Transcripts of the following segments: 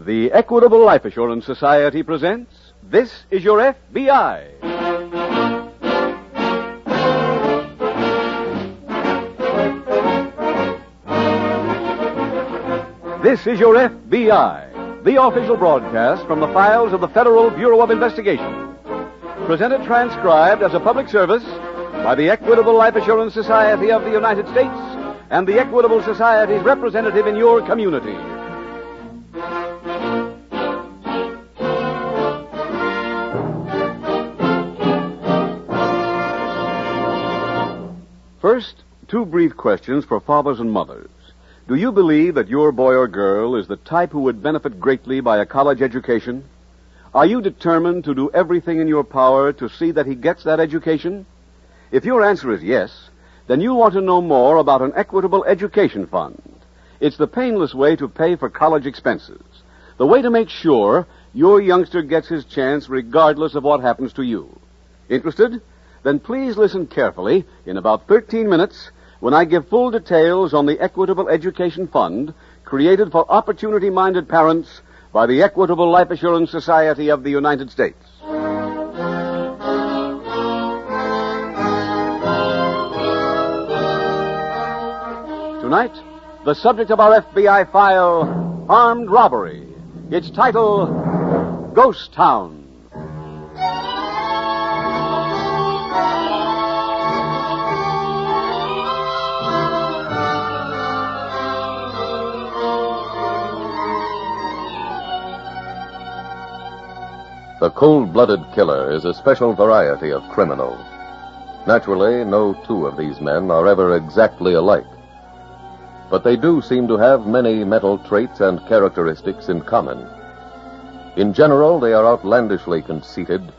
The Equitable Life Assurance Society presents This Is Your F.B.I. This is Your F.B.I., the official broadcast from the files of the Federal Bureau of Investigation. Presented transcribed as a public service by the Equitable Life Assurance Society of the United States and the Equitable Society's representative in your community. First, two brief questions for fathers and mothers. Do you believe that your boy or girl is the type who would benefit greatly by a college education? Are you determined to do everything in your power to see that he gets that education? If your answer is yes, then you'll want to know more about an Equitable Education Fund. It's the painless way to pay for college expenses. The way to make sure your youngster gets his chance regardless of what happens to you. Interested? Then please listen carefully in about 13 minutes when I give full details on the Equitable Education Fund created for opportunity-minded parents by the Equitable Life Assurance Society of the United States. Tonight, the subject of our FBI file, Armed Robbery. Its title, Ghost Town. The cold-blooded killer is a special variety of criminal. Naturally, no two of these men are ever exactly alike. But they do seem to have many mental traits and characteristics in common. In general, they are outlandishly conceited,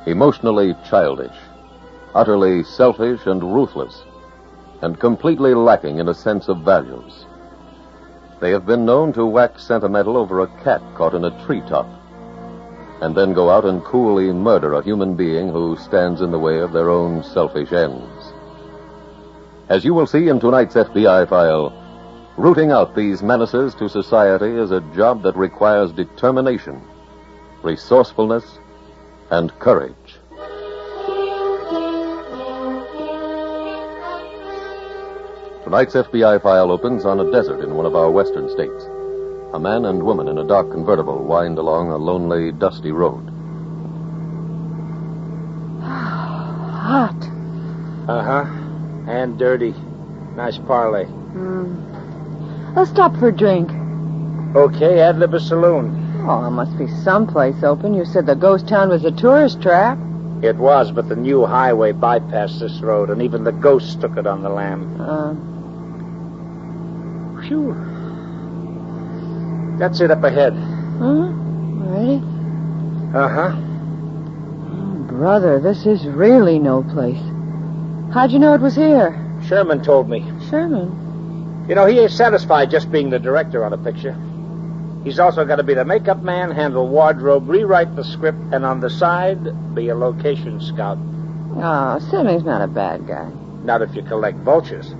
emotionally childish, utterly selfish and ruthless, and completely lacking in a sense of values. They have been known to wax sentimental over a cat caught in a treetop, and then go out and coolly murder a human being who stands in the way of their own selfish ends. As you will see in tonight's FBI file, rooting out these menaces to society is a job that requires determination, resourcefulness, and courage. Tonight's FBI file opens on a desert in one of our western states. A man and woman in a dark convertible wind along a lonely, dusty road. Hot. Uh-huh. And dirty. Nice parlay. Let's stop for a drink. Okay, ad lib a saloon. Oh, there must be someplace open. You said the ghost town was a tourist trap. It was, but the new highway bypassed this road, and even the ghosts took it on the lam. Phew. That's it up ahead. Ready? Uh-huh. Oh, brother, this is really no place. How'd you know it was here? Sherman told me. Sherman? You know, he ain't satisfied just being the director on a picture. He's also got to be the makeup man, handle wardrobe, rewrite the script, and on the side, be a location scout. Oh, Sherman's not a bad guy. Not if you collect vultures.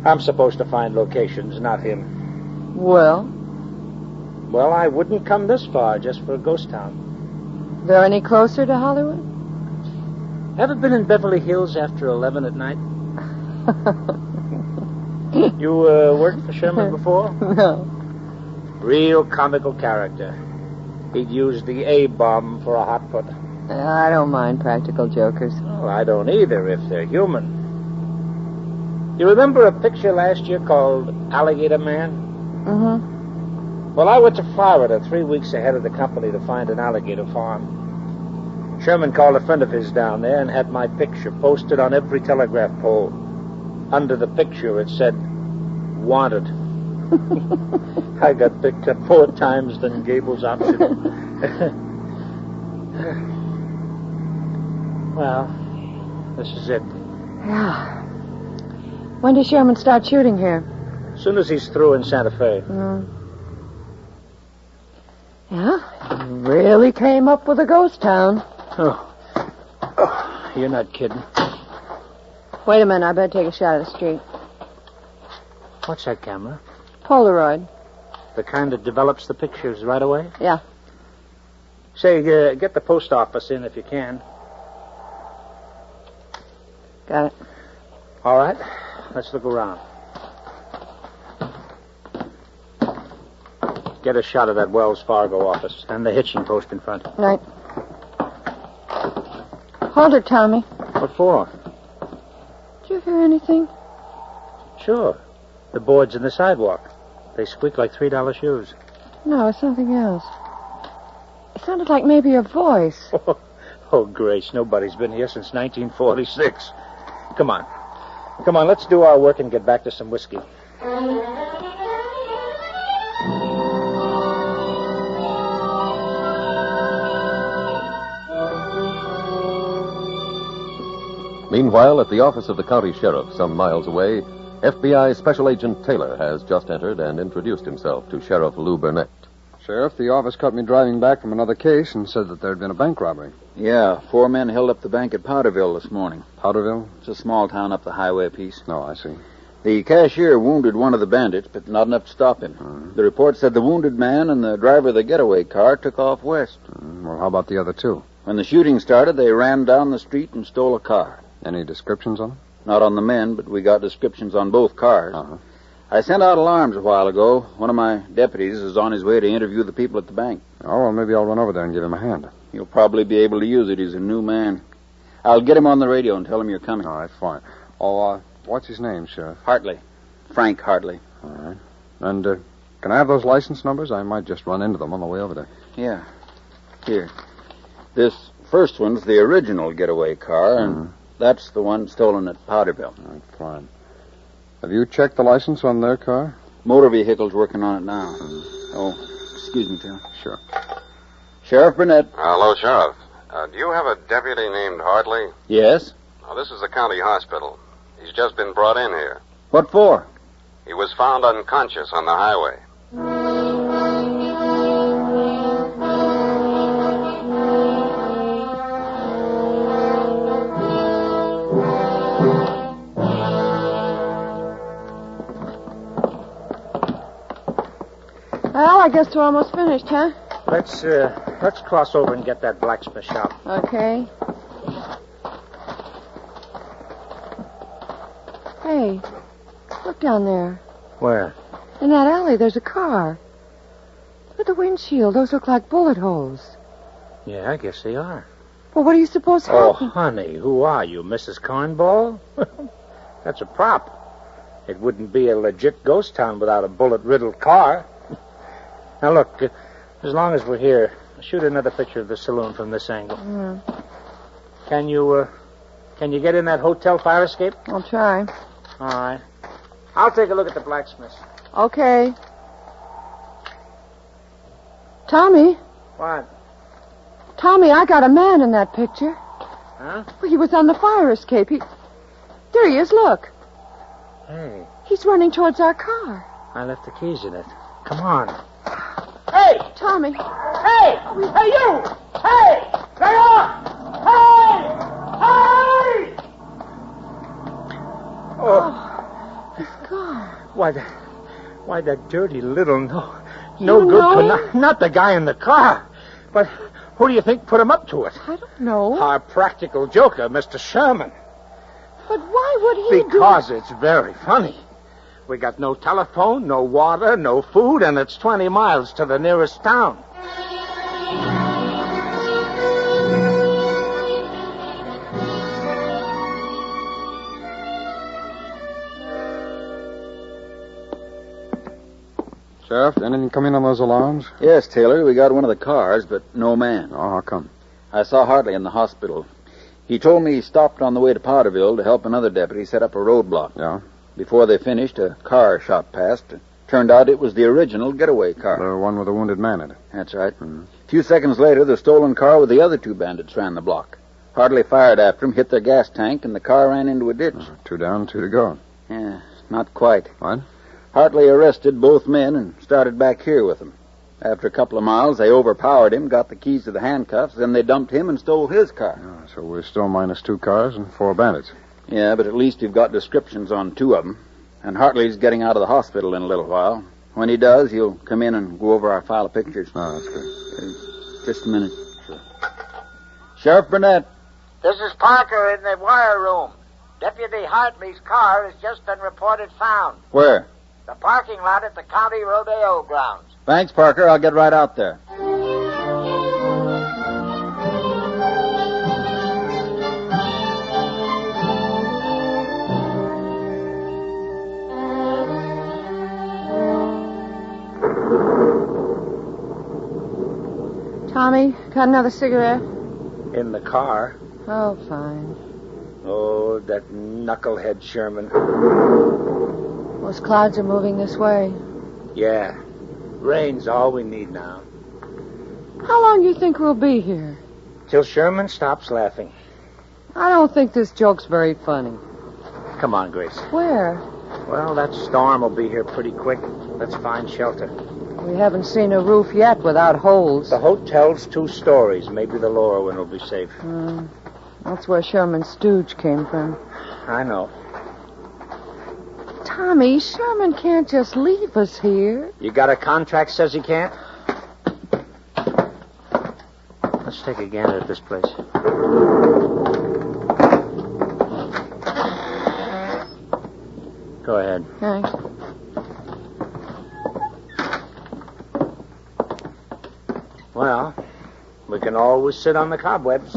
I'm supposed to find locations, not him. Well, I wouldn't come this far just for a ghost town. There any closer to Hollywood? Ever been in Beverly Hills after 11 at night? You worked for Sherman before? No. Real comical character. He'd use the A-bomb for a hot put. I don't mind practical jokers. Well, I don't either if they're human. You remember a picture last year called Alligator Man? Mm-hmm. Well, I went to Florida 3 weeks ahead of the company to find an alligator farm. Sherman called a friend of his down there and had my picture posted on every telegraph pole. Under the picture, it said, wanted. I got picked up 4 times than Gable's option. Well, this is it. Yeah. When does Sherman start shooting here? As soon as he's through in Santa Fe. Yeah, really came up with a ghost town. Oh, you're not kidding. Wait a minute, I better take a shot of the street. What's that camera? Polaroid. The kind that develops the pictures right away? Yeah. Say, get the post office in if you can. Got it. All right. Let's look around. Get a shot of that Wells Fargo office and the hitching post in front. Right. Hold it, Tommy. What for? Did you hear anything? Sure. The boards in the sidewalk. They squeak like $3 shoes. No, it's something else. It sounded like maybe a voice. Oh, Grace, nobody's been here since 1946. Come on. Come on, let's do our work and get back to some whiskey. Meanwhile, at the office of the county sheriff, some miles away, F.B.I. Special Agent Taylor has just entered and introduced himself to Sheriff Lou Burnett. Sheriff, the office caught me driving back from another case and said that there had been a bank robbery. Yeah, 4 men held up the bank at Powderville this morning. Powderville? It's a small town up the highway a piece. No, I see. The cashier wounded one of the bandits, but not enough to stop him. The report said the wounded man and the driver of the getaway car took off west. Well, how about the other two? When the shooting started, they ran down the street and stole a car. Any descriptions on them? Not on the men, but we got descriptions on both cars. Uh-huh. I sent out alarms a while ago. One of my deputies is on his way to interview the people at the bank. Oh, well, maybe I'll run over there and give him a hand. He'll probably be able to use it. He's a new man. I'll get him on the radio and tell him you're coming. All right, fine. Oh, what's his name, Sheriff? Hartley. Frank Hartley. All right. And, can I have those license numbers? I might just run into them on the way over there. Yeah. Here. This first one's the original getaway car, and that's the one stolen at Powderville. All right, fine. Have you checked the license on their car? Motor vehicle's working on it now. Oh, excuse me, Tim. Sure. Sheriff Burnett. Hello, Sheriff. Do you have a deputy named Hartley? Yes? Now, this is the county hospital. He's just been brought in here. What for? He was found unconscious on the highway. Well, I guess we're almost finished, huh? Let's cross over and get that blacksmith shop. Okay. Hey, look down there. Where? In that alley, there's a car. Look at the windshield. Those look like bullet holes. Yeah, I guess they are. Well, what do you suppose Oh, happened? honey, who are you, Mrs. Cornball? That's a prop. It wouldn't be a legit ghost town without a bullet-riddled car. Now, look, as long as we're here, shoot another picture of the saloon from this angle. Can you get in that hotel fire escape? I'll try. All right. I'll take a look at the blacksmith. Okay. Tommy, What? Tommy, I got a man in that picture. Huh? Well, he was on the fire escape. There he is, look. Hey, He's running towards our car. I left the keys in it. Come on. Hey! Tommy. Hey! Hey, you! Hey! Lay off! Hey! Hey! Oh. He's gone. Why that dirty little no You good know? not the guy in the car. But who do you think put him up to it? I don't know. Our practical joker, Mr. Sherman. But why would he Because it's very funny. We got no telephone, no water, no food, and it's 20 miles to the nearest town. Sheriff, anything come in on those alarms? Yes, Taylor, we got one of the cars, but no man. Oh, how come? I saw Hartley in the hospital. He told me he stopped on the way to Powderville to help another deputy set up a roadblock. Yeah? Before they finished, a car shot past. Turned out it was the original getaway car. The one with the wounded man in it. That's right. A few seconds later, the stolen car with the other two bandits ran the block. Hartley fired after him, hit their gas tank, and the car ran into a ditch. 2 down, 2 to go. Yeah, not quite. What? Hartley arrested both men and started back here with them. After a couple of miles, they overpowered him, got the keys to the handcuffs, then they dumped him and stole his car. Oh, so we're still minus 2 cars and 4 bandits. Yeah, but at least we've got descriptions on 2 of them. And Hartley's getting out of the hospital in a little while. When he does, he'll come in and go over our file of pictures. Oh, that's good. Just a minute. Sure. Sheriff Burnett. This is Parker in the wire room. Deputy Hartley's car has just been reported found. Where? The parking lot at the county rodeo grounds. Thanks, Parker. I'll get right out there. Tommy, got another cigarette? In the car. Oh, fine. Oh, that knucklehead Sherman. Those clouds are moving this way. Yeah. Rain's all we need now. How long do you think we'll be here? Till Sherman stops laughing. I don't think this joke's very funny. Come on, Grace. Where? Well, that storm will be here pretty quick. Let's find shelter. We haven't seen a roof yet without holes. The hotel's 2 stories. Maybe the lower one will be safe. That's where Sherman's stooge came from. I know. Tommy, Sherman can't just leave us here. You got a contract says he can't? Let's take a gander at this place. Go ahead. Thanks. Well, we can always sit on the cobwebs.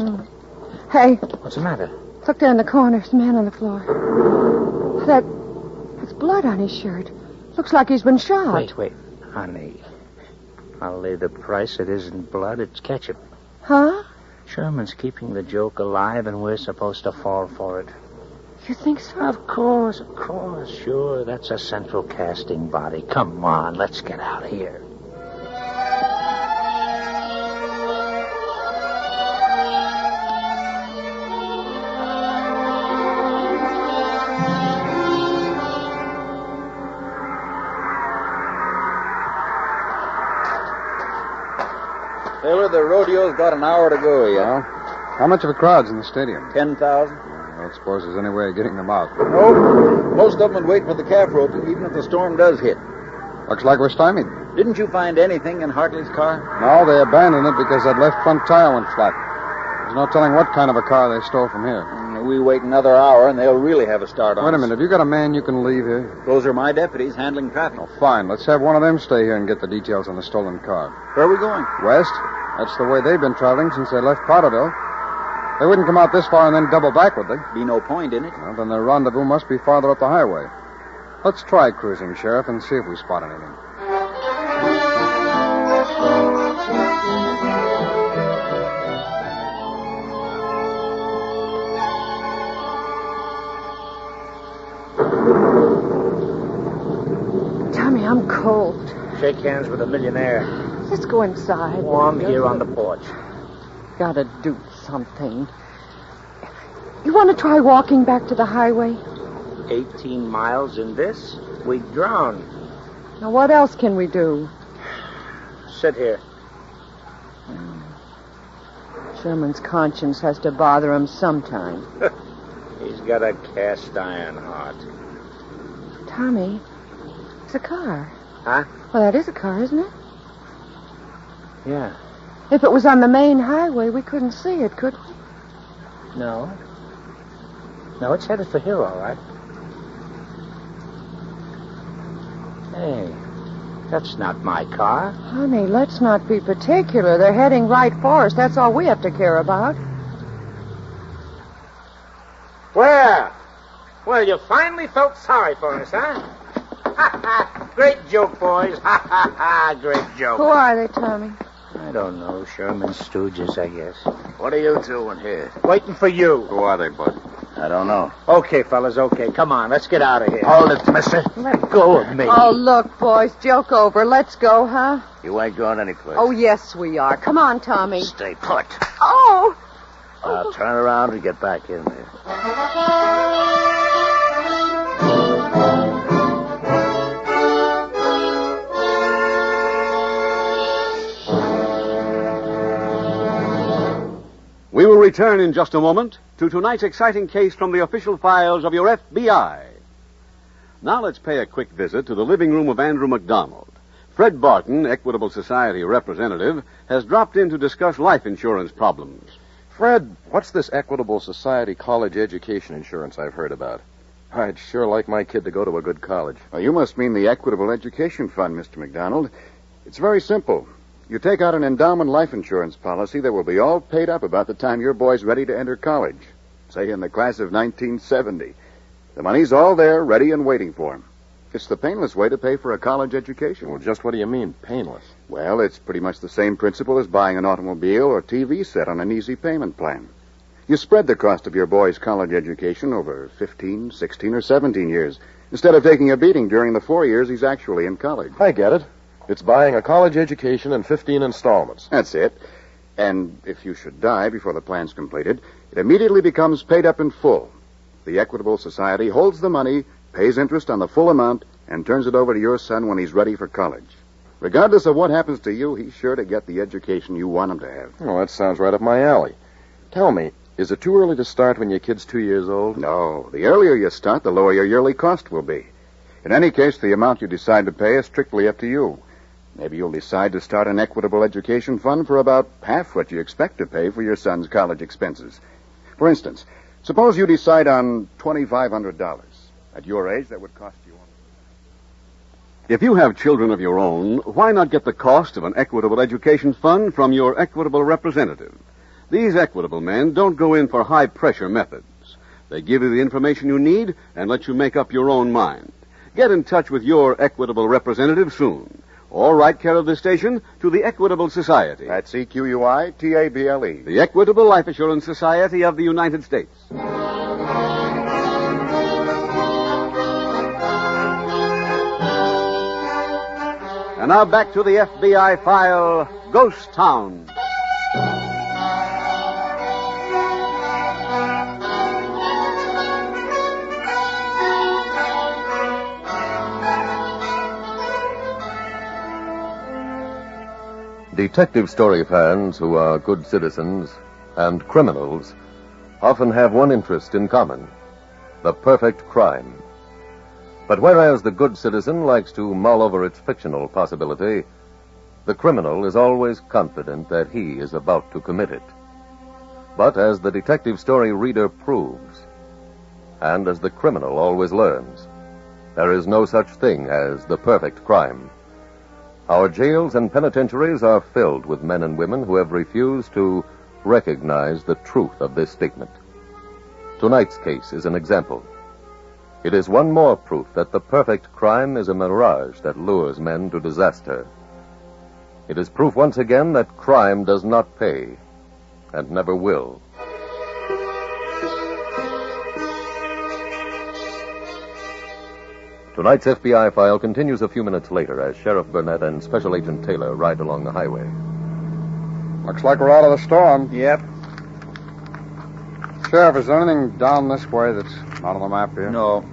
Hey, What's the matter? look there in the corner. There's a man on the floor. That's blood on his shirt. Looks like he's been shot. Wait. Honey, I'll lay the price. It isn't blood, it's ketchup. Huh? Sherman's keeping the joke alive, and we're supposed to fall for it. You think so? Of course. Sure, that's a central casting body. Come on, let's get out of here. Taylor, the rodeo's got an hour to go yet. Well, how much of a crowd's in the stadium? 10,000. I don't suppose there's any way of getting them out. Nope. Most of them would wait for the calf rope, even if the storm does hit. Looks like we're stymied. Didn't you find anything in Hartley's car? No, they abandoned it because that left front tire went flat. There's no telling what kind of a car they stole from here. We wait another hour, and they'll really have a start on Wait a us. minute. Have you got a man you can leave here? Those are my deputies handling traffic. Oh, fine. Let's have one of them stay here and get the details on the stolen car. Where are we going? West? That's the way they've been traveling since they left Powderville. They wouldn't come out this far and then double back, would they? Be no point in it. Well, then their rendezvous must be farther up the highway. Let's try cruising, Sheriff, and see if we spot anything. Tommy, I'm cold. Shake hands with a millionaire. Let's go inside. Warm here on the porch. Gotta do something. You want to try walking back to the highway? 18 miles in this? We'd drown. Now, what else can we do? Sit here. Sherman's conscience has to bother him sometime. He's got a cast iron heart. Tommy, it's a car. Huh? Well, that is a car, isn't it? Yeah. If it was on the main highway, we couldn't see it, could we? No. No, it's headed for here, all right. Hey, that's not my car. Honey, let's not be particular. They're heading right for us. That's all we have to care about. Where? Well, you finally felt sorry for us, huh? Ha ha! Great joke, boys. Ha ha ha! Great joke. Who are they, Tommy? I don't know. Sherman's stooges, I guess. What are you doing here? Waiting for you. Who are they, Bud? I don't know. Okay, fellas, okay. Come on, let's get out of here. Hold it, mister. Let go of me. Oh, look, boys, joke over. Let's go, huh? You ain't going anyplace. Oh, yes, we are. Come on, Tommy. Stay put. Oh! Now turn around and get back in there. We will return in just a moment to tonight's exciting case from the official files of your F.B.I. Now let's pay a quick visit to the living room of Andrew McDonald. Fred Barton, Equitable Society representative, has dropped in to discuss life insurance problems. Fred, what's this Equitable Society college education insurance I've heard about? I'd sure like my kid to go to a good college. Well, you must mean the Equitable Education Fund, Mr. McDonald. It's very simple. You take out an endowment life insurance policy that will be all paid up about the time your boy's ready to enter college, say in the class of 1970. The money's all there, ready and waiting for him. It's the painless way to pay for a college education. Well, just what do you mean, painless? Well, it's pretty much the same principle as buying an automobile or TV set on an easy payment plan. You spread the cost of your boy's college education over 15, 16, or 17 years, instead of taking a beating during the 4 years he's actually in college. I get it. It's buying a college education in 15 installments. That's it. And if you should die before the plan's completed, it immediately becomes paid up in full. The Equitable Society holds the money, pays interest on the full amount, and turns it over to your son when he's ready for college. Regardless of what happens to you, he's sure to get the education you want him to have. Well, that sounds right up my alley. Tell me, is it too early to start when your kid's 2 years old? No. The earlier you start, the lower your yearly cost will be. In any case, the amount you decide to pay is strictly up to you. Maybe you'll decide to start an Equitable Education Fund for about half what you expect to pay for your son's college expenses. For instance, suppose you decide on $2,500. At your age, that would cost you... If you have children of your own, why not get the cost of an Equitable Education Fund from your Equitable representative? These Equitable men don't go in for high-pressure methods. They give you the information you need and let you make up your own mind. Get in touch with your Equitable representative soon. Or write care of this station to the Equitable Society. That's EQUITABLE. The Equitable Life Assurance Society of the United States. And now back to the FBI file, Ghost Town. Detective story fans who are good citizens and criminals often have one interest in common: the perfect crime. But whereas the good citizen likes to mull over its fictional possibility, the criminal is always confident that he is about to commit it. But as the detective story reader proves, and as the criminal always learns, there is no such thing as the perfect crime. Our jails and penitentiaries are filled with men and women who have refused to recognize the truth of this statement. Tonight's case is an example. It is one more proof that the perfect crime is a mirage that lures men to disaster. It is proof once again that crime does not pay, and never will. Tonight's FBI file continues a few minutes later as Sheriff Burnett and Special Agent Taylor ride along the highway. Looks like we're out of the storm. Yep. Sheriff, is there anything down this way that's not on the map here? No.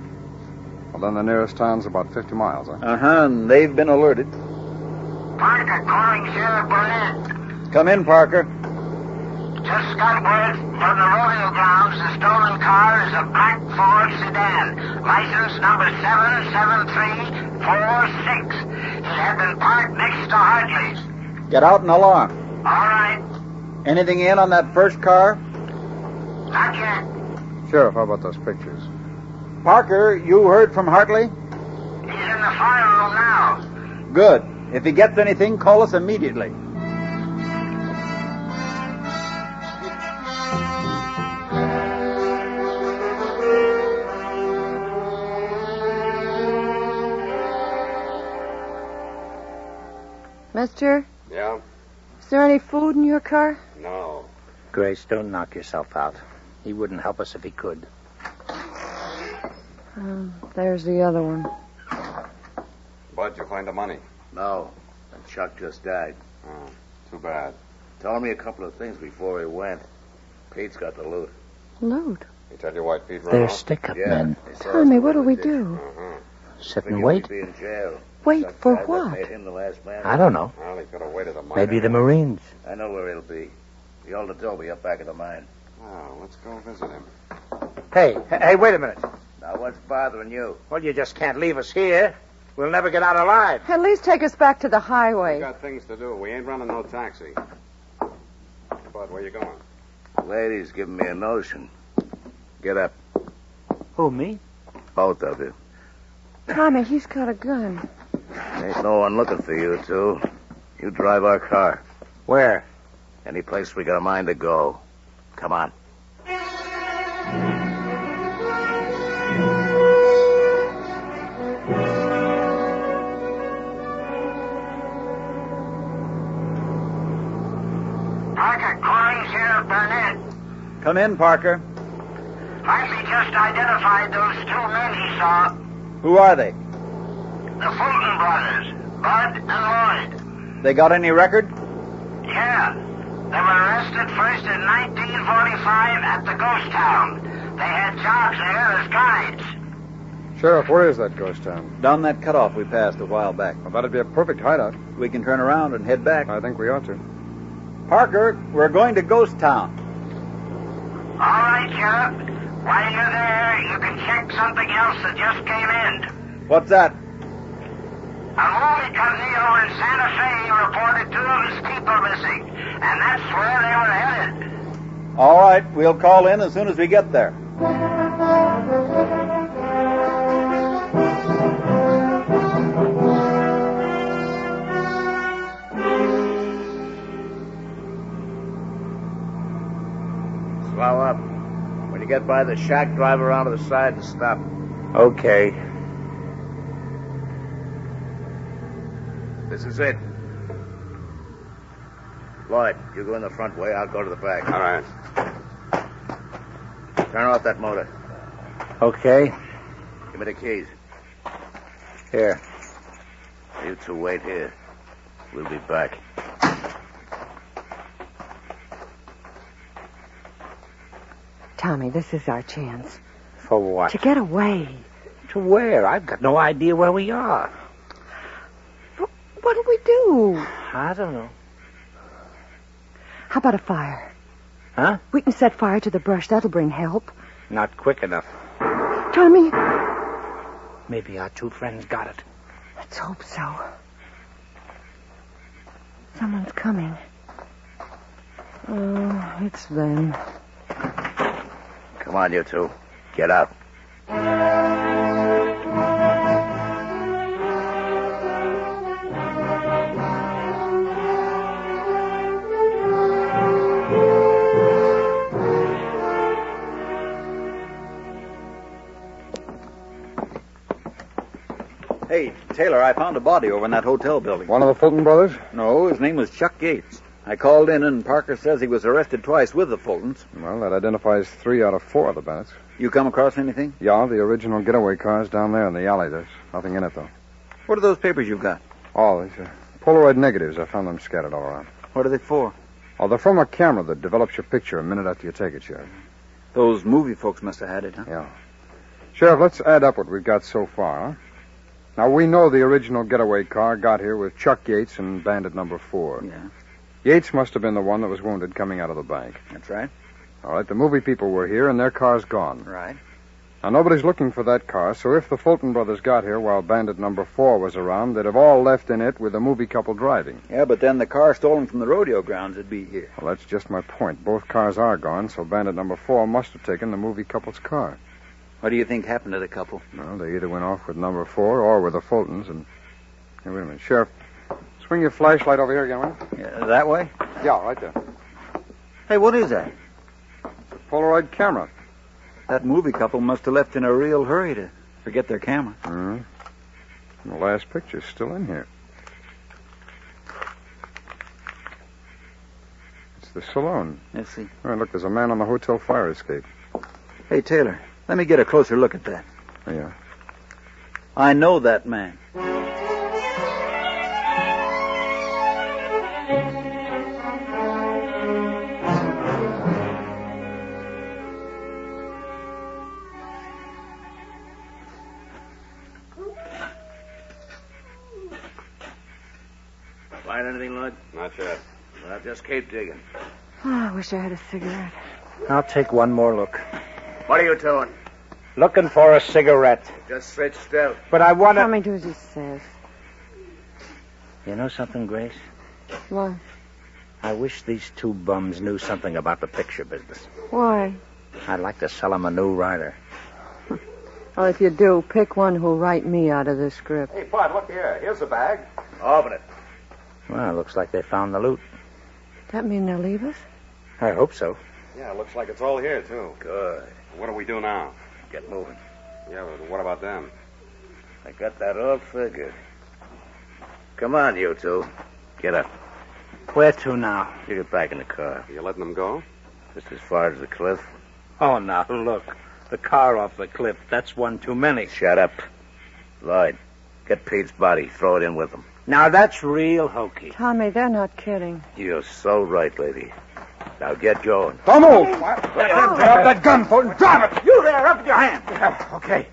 Well, then the nearest town's about 50 miles, huh? Uh-huh, and they've been alerted. Parker calling Sheriff Burnett. Come in, Parker. Just got word from the rodeo grounds. The stolen car is a black Ford sedan. License number 77346. It had been parked next to Hartley's. Get out and alarm. All right. Anything in on that first car? Not yet. Sheriff, how about those pictures? Parker, you heard from Hartley? He's in the fire room now. Good. If he gets anything, call us immediately. Mister, Yeah? is there any food in your car? No. Grace, don't knock yourself out. He wouldn't help us if he could. There's the other one. Bud, you find the money? No. And Chuck just died. Oh, too bad. Told me a couple of things before he went. Pete's got the loot. Load. He tell you why Pete ran They're off? stick-up Yeah. men. they saw us Tommy, go what do in we the ditch. do? Sit and Figured wait. we'd be in jail. Wait Chuck for died, what? that made him the last man. I don't know. Well, he could have waited a minute. Maybe the Marines. I know where he'll be. The old adobe up back of the mine. Oh, let's go visit him. Hey, wait a minute. Now, what's bothering you? Well, you just can't leave us here. We'll never get out alive. At least take us back to the highway. We got things to do. We ain't running no taxi. Bud, where you going? The lady's giving me a notion. Get up, Who, me? both of you. Tommy, he's got a gun. Ain't no one looking for you two. You drive our car. Where? Any place we got a mind to go. Come on. Parker, calling Sheriff Burnett. Come in, Parker. Hartley just identified those two men he saw. Who are they? The Fulton brothers, Bud and Lloyd. They got any record? Yeah. They were arrested first in 1945 at the ghost town. They had jobs there as guides. Sheriff, where is that ghost town? Down that cutoff we passed a while back. Well, that'd be a perfect hideout. We can turn around and head back. I think we ought to. Parker, we're going to Ghost Town. All right, Sheriff. While you're there, you can check something else that just came in. What's that? A movie company over in Santa Fe reported two of its people missing, and that's where they were headed. All right, we'll call in as soon as we get there. Slow up. When you get by the shack, drive around to the side and stop. Okay. This is it. Lloyd, you go in the front way. I'll go to the back. All right. Turn off that motor. Okay. Give me the keys. Here. You two wait here. We'll be back. Tommy, this is our chance. For what? To get away. To where? I've got no idea where we are. What do we do? I don't know. How about a fire? Huh? We can set fire to the brush. That'll bring help. Not quick enough. Tommy. Maybe our two friends got it. Let's hope so. Someone's coming. Oh, it's them. Come on, you two. Get out. Hey, Taylor, I found a body over in that hotel building. One of the Fulton brothers? No, his name was Chuck Gates. I called in, and Parker says he was arrested twice with the Fultons. Well, that identifies 3 out of 4 of the Bennetts. You come across anything? Yeah, the original getaway car's down there in the alley. There's nothing in it, though. What are those papers you've got? Oh, these are Polaroid negatives. I found them scattered all around. What are they for? Oh, they're from a camera that develops your picture a minute after you take it, Sheriff. Those movie folks must have had it, huh? Yeah. Sheriff, let's add up what we've got so far, huh? Now, we know the original getaway car got here with Chuck Yates and bandit number 4. Yeah. Yates must have been the one that was wounded coming out of the bank. That's right. All right, the movie people were here, and their car's gone. Right. Now, nobody's looking for that car, so if the Fulton brothers got here while bandit number 4 was around, they'd have all left in it with the movie couple driving. Yeah, but then the car stolen from the rodeo grounds would be here. Well, that's just my point. Both cars are gone, so bandit number 4 must have taken the movie couple's car. What do you think happened to the couple? Well, they either went off with number 4 or with the Fultons, and... Hey, wait a minute. Sheriff, swing your flashlight over here again, will you? Yeah, that way? Yeah, right there. Hey, what is that? It's a Polaroid camera. That movie couple must have left in a real hurry to forget their camera. Mm-hmm. The last picture's still in here. It's the saloon. Let's see. Oh, look, there's a man on the hotel fire escape. Hey, Taylor, let me get a closer look at that. Yeah. I know that man. Find anything, Lloyd? Not yet. Well, just keep digging. Oh, I wish I had a cigarette. I'll take one more look. What are you doing? Looking for a cigarette. Just sit still. But I want to... Tommy, do as he says. You know something, Grace? What? I wish these two bums knew something about the picture business. Why? I'd like to sell them a new writer. Well, if you do, pick one who'll write me out of this script. Hey, Bud, look here. Here's the bag. Open it. Well, it looks like they found the loot. That mean they'll leave us? I hope so. Yeah, it looks like it's all here, too. Good. What do we do now? Get moving. Yeah, but what about them? I got that all figured. Come on, you two. Get up. Where to now? You get back in the car. You letting them go? Just as far as the cliff. Oh, now, look. The car off the cliff. That's one too many. Shut up. Lloyd, get Pete's body. Throw it in with him. Now, that's real hokey. Tommy, they're not kidding. You're so right, lady. Now get going. Don't move! Drop that gun, Fulton. Drop it! You there, up with your hand. Okay.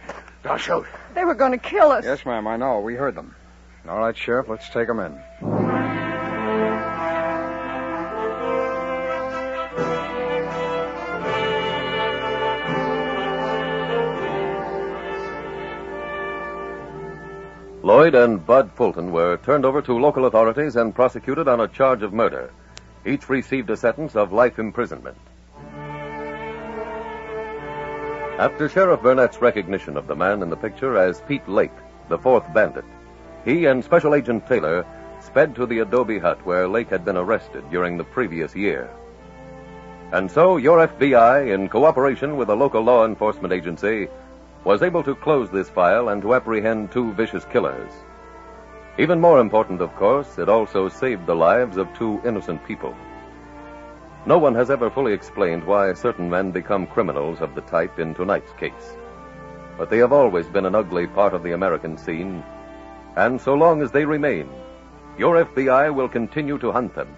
Don't shoot. They were going to kill us. Yes, ma'am, I know. We heard them. All right, Sheriff, let's take them in. Lloyd and Bud Fulton were turned over to local authorities and prosecuted on a charge of murder. Each received a sentence of life imprisonment. After Sheriff Burnett's recognition of the man in the picture as Pete Lake, the fourth bandit, he and Special Agent Taylor sped to the adobe hut where Lake had been arrested during the previous year. And so your FBI, in cooperation with a local law enforcement agency, was able to close this file and to apprehend two vicious killers. Even more important, of course, it also saved the lives of two innocent people. No one has ever fully explained why certain men become criminals of the type in tonight's case. But they have always been an ugly part of the American scene, and so long as they remain, your FBI will continue to hunt them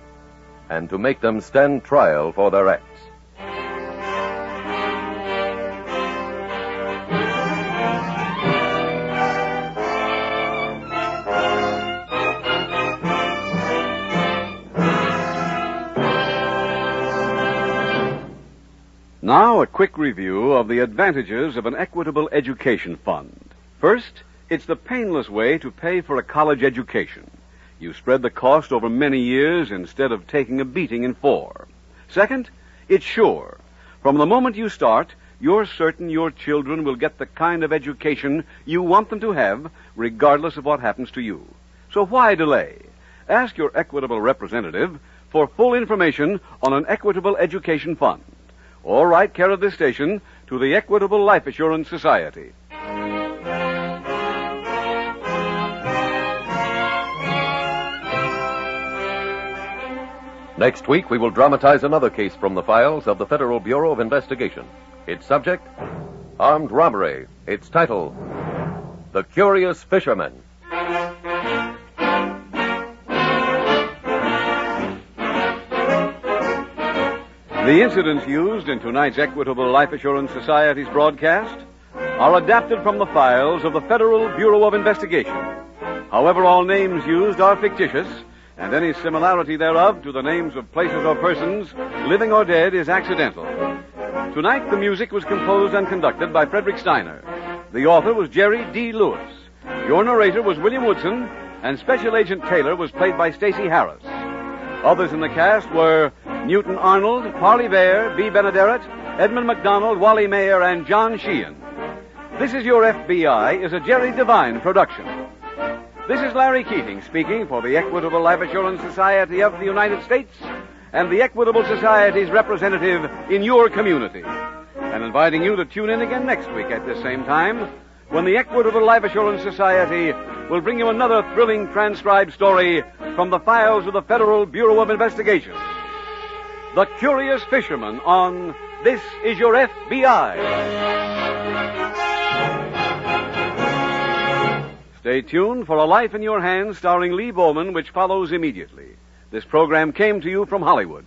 and to make them stand trial for their acts. Now, a quick review of the advantages of an equitable education fund. First, it's the painless way to pay for a college education. You spread the cost over many years instead of taking a beating in 4. Second, it's sure. From the moment you start, you're certain your children will get the kind of education you want them to have, regardless of what happens to you. So why delay? Ask your equitable representative for full information on an equitable education fund. Or write care of this station to the Equitable Life Assurance Society. Next week, we will dramatize another case from the files of the Federal Bureau of Investigation. Its subject, armed robbery. Its title, The Curious Fisherman. The incidents used in tonight's Equitable Life Assurance Society's broadcast are adapted from the files of the Federal Bureau of Investigation. However, all names used are fictitious, and any similarity thereof to the names of places or persons, living or dead, is accidental. Tonight, the music was composed and conducted by Frederick Steiner. The author was Jerry D. Lewis. Your narrator was William Woodson, and Special Agent Taylor was played by Stacy Harris. Others in the cast were Newton Arnold, Parley Bear, B. Benaderet, Edmund McDonald, Wally Mayer, and John Sheehan. This Is Your FBI is a Jerry Devine production. This is Larry Keating speaking for the Equitable Life Assurance Society of the United States and the Equitable Society's representative in your community, and inviting you to tune in again next week at this same time when the Equitable Life Assurance Society will bring you another thrilling transcribed story from the files of the Federal Bureau of Investigation. The Curious Fisherman on This Is Your FBI. Stay tuned for A Life in Your Hands starring Lee Bowman, which follows immediately. This program came to you from Hollywood.